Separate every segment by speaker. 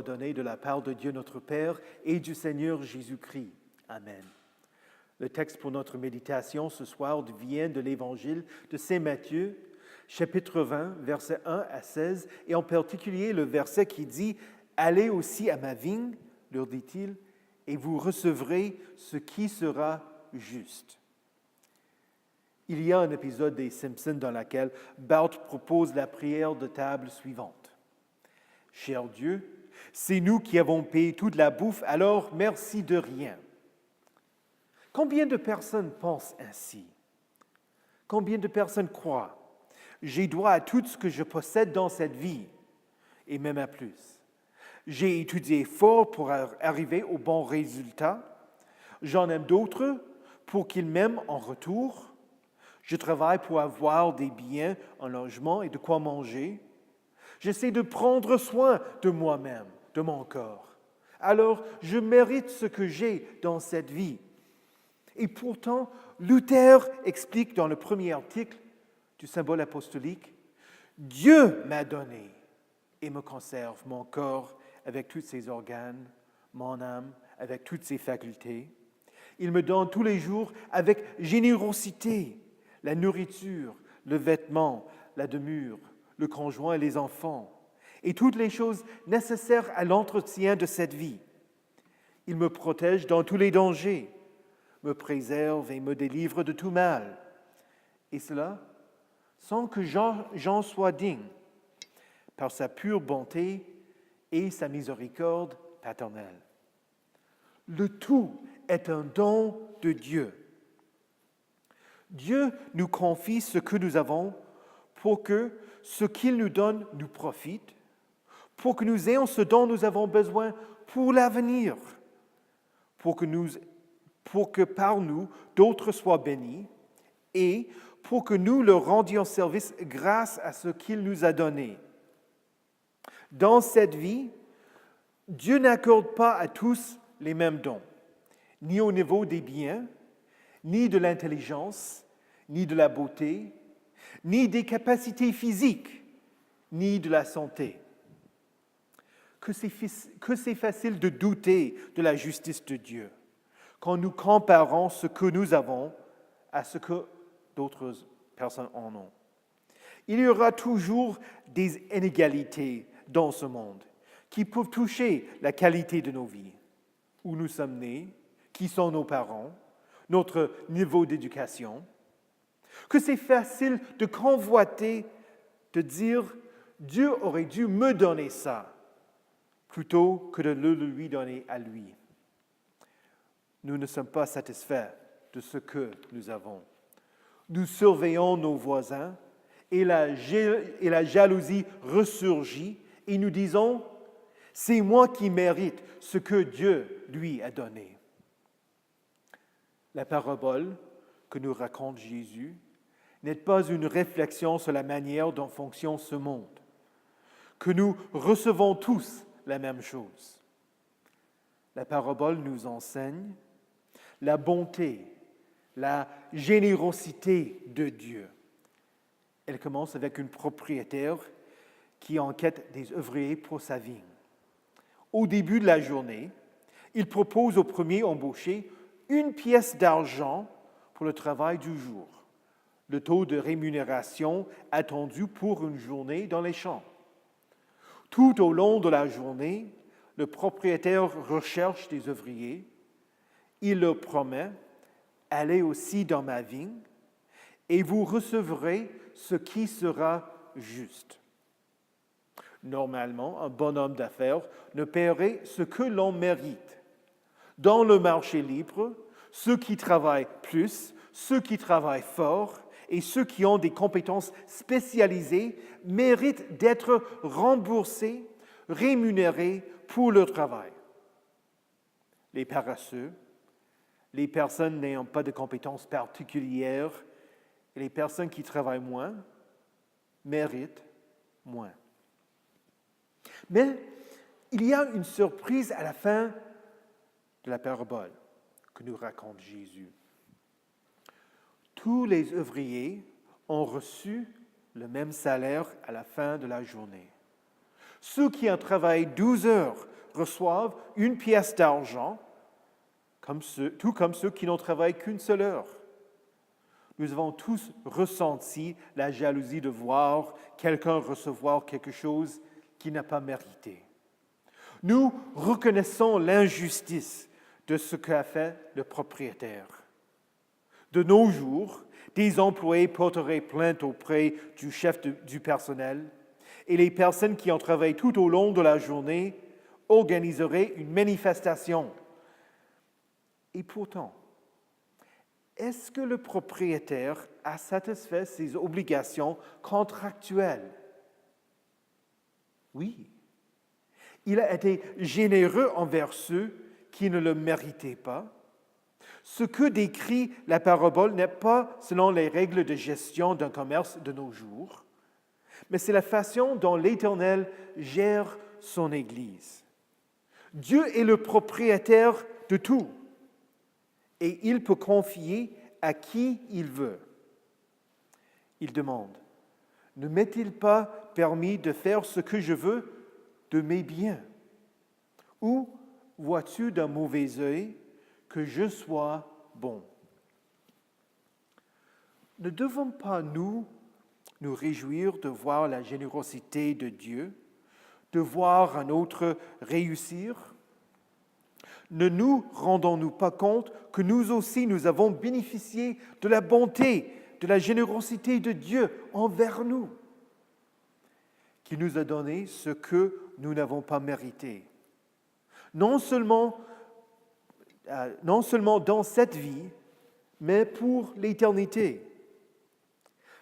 Speaker 1: Donné de la part de Dieu notre Père et du Seigneur Jésus-Christ. Amen. Le texte pour notre méditation ce soir vient de l'Évangile de Saint Matthieu, chapitre 20, versets 1 à 16, et en particulier le verset qui dit « Allez aussi à ma vigne, leur dit-il, et vous recevrez ce qui sera juste. » Il y a un épisode des Simpsons dans lequel Bart propose la prière de table suivante. « Cher Dieu, c'est nous qui avons payé toute la bouffe, alors merci de rien. » Combien de personnes pensent ainsi? Combien de personnes croient? J'ai droit à tout ce que je possède dans cette vie, et même à plus. J'ai étudié fort pour arriver au bon résultat. J'en aime d'autres pour qu'ils m'aiment en retour. Je travaille pour avoir des biens, un logement et de quoi manger. J'essaie de prendre soin de moi-même, de mon corps. Alors, je mérite ce que j'ai dans cette vie. Et pourtant, Luther explique dans le premier article du symbole apostolique, « Dieu m'a donné et me conserve mon corps avec tous ses organes, mon âme avec toutes ses facultés. Il me donne tous les jours avec générosité la nourriture, le vêtement, la demeure, le conjoint et les enfants, et toutes les choses nécessaires à l'entretien de cette vie. Il me protège dans tous les dangers, me préserve et me délivre de tout mal. Et cela sans que j'en sois digne, par sa pure bonté et sa miséricorde paternelle. Le tout est un don de Dieu. Dieu nous confie ce que nous avons pour que ce qu'il nous donne nous profite, pour que nous ayons ce dont nous avons besoin pour l'avenir, pour que par nous d'autres soient bénis et pour que nous leur rendions service grâce à ce qu'il nous a donné. Dans cette vie, Dieu n'accorde pas à tous les mêmes dons, ni au niveau des biens, ni de l'intelligence, ni de la beauté, ni des capacités physiques, ni de la santé. Que c'est facile de douter de la justice de Dieu quand nous comparons ce que nous avons à ce que d'autres personnes en ont. Il y aura toujours des inégalités dans ce monde qui peuvent toucher la qualité de nos vies, où nous sommes nés, qui sont nos parents, notre niveau d'éducation, que c'est facile de convoiter, de dire « Dieu aurait dû me donner ça » plutôt que de le lui donner à lui. Nous ne sommes pas satisfaits de ce que nous avons. Nous surveillons nos voisins et la jalousie ressurgit et nous disons « C'est moi qui mérite ce que Dieu lui a donné ». La parabole que nous raconte Jésus n'est pas une réflexion sur la manière dont fonctionne ce monde, que nous recevons tous la même chose. La parabole nous enseigne la bonté, la générosité de Dieu. Elle commence avec un propriétaire qui enquête des ouvriers pour sa vigne. Au début de la journée, il propose au premier embauché 1 pièce d'argent pour le travail du jour, le taux de rémunération attendu pour une journée dans les champs. Tout au long de la journée, le propriétaire recherche des ouvriers. Il leur promet « Allez aussi dans ma vigne et vous recevrez ce qui sera juste. » Normalement, un bon homme d'affaires ne paierait ce que l'on mérite. Dans le marché libre, ceux qui travaillent plus, ceux qui travaillent fort et ceux qui ont des compétences spécialisées méritent d'être remboursés, rémunérés pour leur travail. Les paresseux, les personnes n'ayant pas de compétences particulières et les personnes qui travaillent moins méritent moins. Mais il y a une surprise à la fin de la parabole que nous raconte Jésus. Tous les ouvriers ont reçu le même salaire à la fin de la journée. Ceux qui ont travaillé 12 heures reçoivent une pièce d'argent, tout comme ceux qui n'ont travaillé qu'une seule heure. Nous avons tous ressenti la jalousie de voir quelqu'un recevoir quelque chose qu'il n'a pas mérité. Nous reconnaissons l'injustice de ce qu'a fait le propriétaire. De nos jours, des employés porteraient plainte auprès du chef du personnel et les personnes qui ont travaillé tout au long de la journée organiseraient une manifestation. Et pourtant, est-ce que le propriétaire a satisfait ses obligations contractuelles? Oui. Il a été généreux envers ceux qui ne le méritaient pas. Ce que décrit la parabole n'est pas selon les règles de gestion d'un commerce de nos jours, mais c'est la façon dont l'Éternel gère son Église. Dieu est le propriétaire de tout et il peut confier à qui il veut. Il demande, « Ne m'est-il pas permis de faire ce que je veux de mes biens? Ou vois-tu d'un mauvais œil que je sois bon? » Ne devons pas nous réjouir de voir la générosité de Dieu, de voir un autre réussir? Ne nous rendons-nous pas compte que nous aussi, nous avons bénéficié de la bonté, de la générosité de Dieu envers nous, qui nous a donné ce que nous n'avons pas mérité? Non seulement dans cette vie, mais pour l'éternité.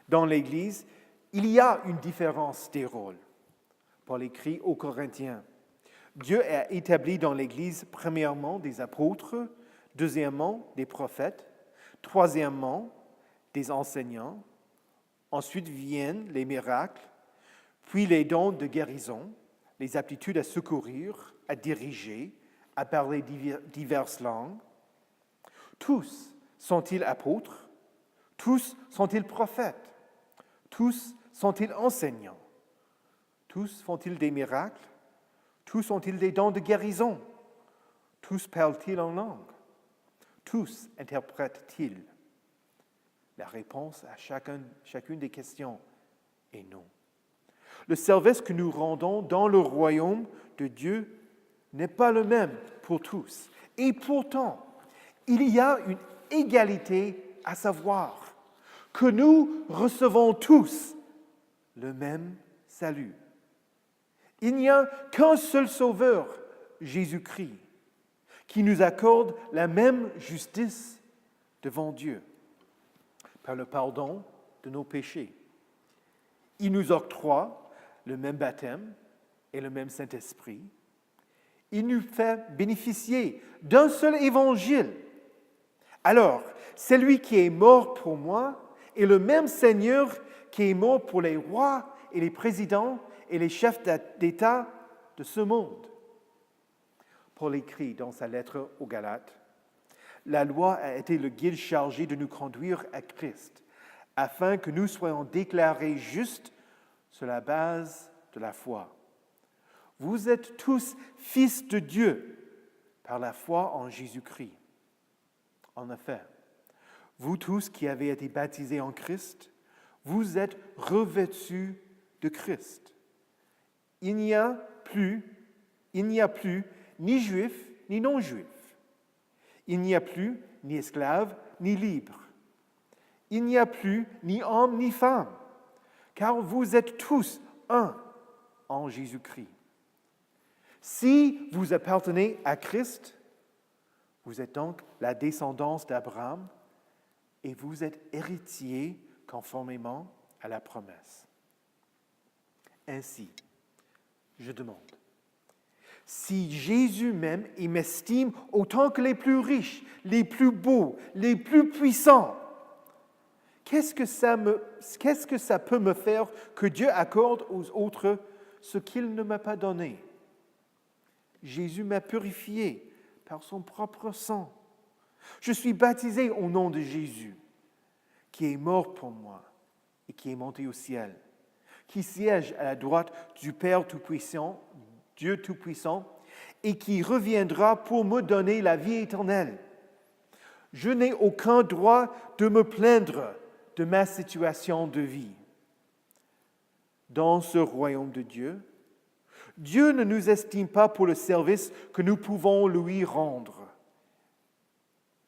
Speaker 1: Dans l'Église, il y a une différence des rôles. Paul écrit aux Corinthiens, Dieu a établi dans l'Église, premièrement, des apôtres, deuxièmement, des prophètes, troisièmement, des enseignants, ensuite viennent les miracles, puis les dons de guérison, les aptitudes à secourir, à diriger, à parler diverses langues. Tous sont-ils apôtres? Tous sont-ils prophètes? Tous sont-ils enseignants? Tous font-ils des miracles? Tous ont-ils des dons de guérison? Tous parlent-ils en langue? Tous interprètent-ils? La réponse à chacune des questions est non. Le service que nous rendons dans le royaume de Dieu n'est pas le même pour tous. Et pourtant, il y a une égalité à savoir que nous recevons tous le même salut. Il n'y a qu'un seul Sauveur, Jésus-Christ, qui nous accorde la même justice devant Dieu, par le pardon de nos péchés. Il nous octroie le même baptême et le même Saint-Esprit. Il nous fait bénéficier d'un seul évangile. Alors, celui qui est mort pour moi est le même Seigneur qui est mort pour les rois et les présidents et les chefs d'État de ce monde. Paul écrit dans sa lettre aux Galates, « La loi a été le guide chargé de nous conduire à Christ, afin que nous soyons déclarés justes sur la base de la foi. Vous êtes tous fils de Dieu par la foi en Jésus-Christ. En effet, vous tous qui avez été baptisés en Christ, vous êtes revêtus de Christ. Il n'y a plus ni juif ni non-juif. Il n'y a plus ni esclave ni libre. Il n'y a plus ni homme ni femme, car vous êtes tous un en Jésus-Christ. Si vous appartenez à Christ, vous êtes donc la descendance d'Abraham et vous êtes héritiers conformément à la promesse. Ainsi, je demande, si Jésus m'aime et m'estime autant que les plus riches, les plus beaux, les plus puissants, qu'est-ce que ça peut me faire que Dieu accorde aux autres ce qu'il ne m'a pas donné? Jésus m'a purifié par son propre sang. Je suis baptisé au nom de Jésus, qui est mort pour moi et qui est monté au ciel, qui siège à la droite du Père Tout-Puissant, Dieu Tout-Puissant, et qui reviendra pour me donner la vie éternelle. Je n'ai aucun droit de me plaindre de ma situation de vie. Dans ce royaume de Dieu, Dieu ne nous estime pas pour le service que nous pouvons lui rendre.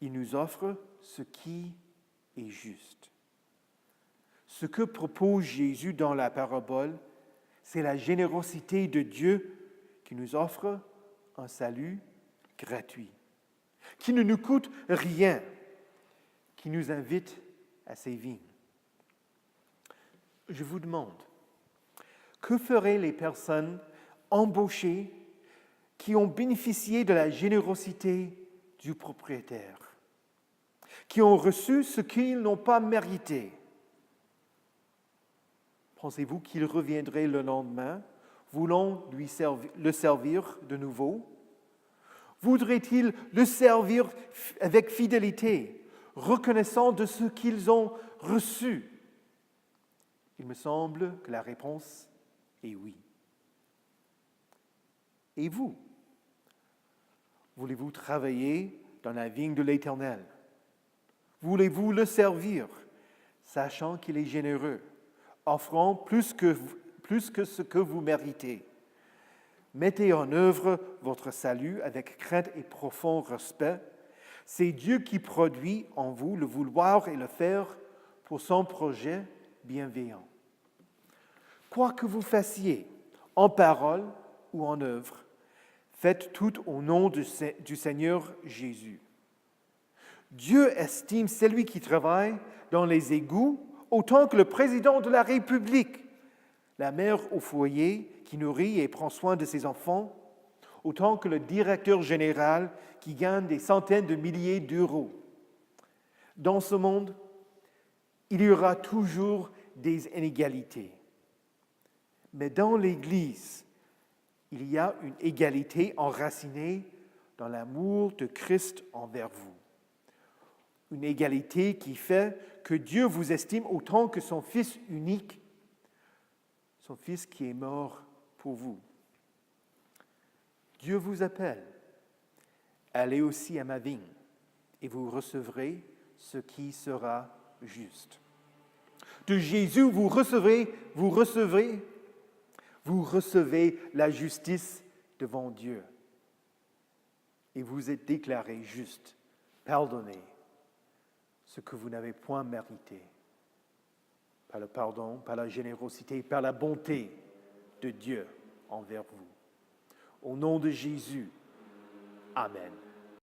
Speaker 1: Il nous offre ce qui est juste. Ce que propose Jésus dans la parabole, c'est la générosité de Dieu qui nous offre un salut gratuit, qui ne nous coûte rien, qui nous invite à ses vignes. Je vous demande, que feraient les personnes embauchées qui ont bénéficié de la générosité du propriétaire, qui ont reçu ce qu'ils n'ont pas mérité? Pensez-vous qu'ils reviendraient le lendemain, voulant le servir de nouveau? Voudraient-ils le servir avec fidélité, reconnaissant de ce qu'ils ont reçu? Il me semble que la réponse est oui. Et vous? Voulez-vous travailler dans la vigne de l'Éternel? Voulez-vous le servir, sachant qu'il est généreux, offrant plus que ce que vous méritez? Mettez en œuvre votre salut avec crainte et profond respect. C'est Dieu qui produit en vous le vouloir et le faire pour son projet bienveillant. Quoi que vous fassiez, en parole ou en œuvre, faites tout au nom du Seigneur Jésus. Dieu estime celui qui travaille dans les égouts autant que le président de la République, la mère au foyer qui nourrit et prend soin de ses enfants, autant que le directeur général qui gagne des centaines de milliers d'euros. Dans ce monde, il y aura toujours des inégalités. Mais dans l'Église, il y a une égalité enracinée dans l'amour de Christ envers vous. Une égalité qui fait que Dieu vous estime autant que son Fils unique, son Fils qui est mort pour vous. Dieu vous appelle. Allez aussi à ma vigne et vous recevrez ce qui sera juste. De Jésus, vous recevez la justice devant Dieu. Et vous êtes déclaré juste, pardonné, ce que vous n'avez point mérité, par le pardon, par la générosité, par la bonté de Dieu envers vous. Au nom de Jésus, Amen.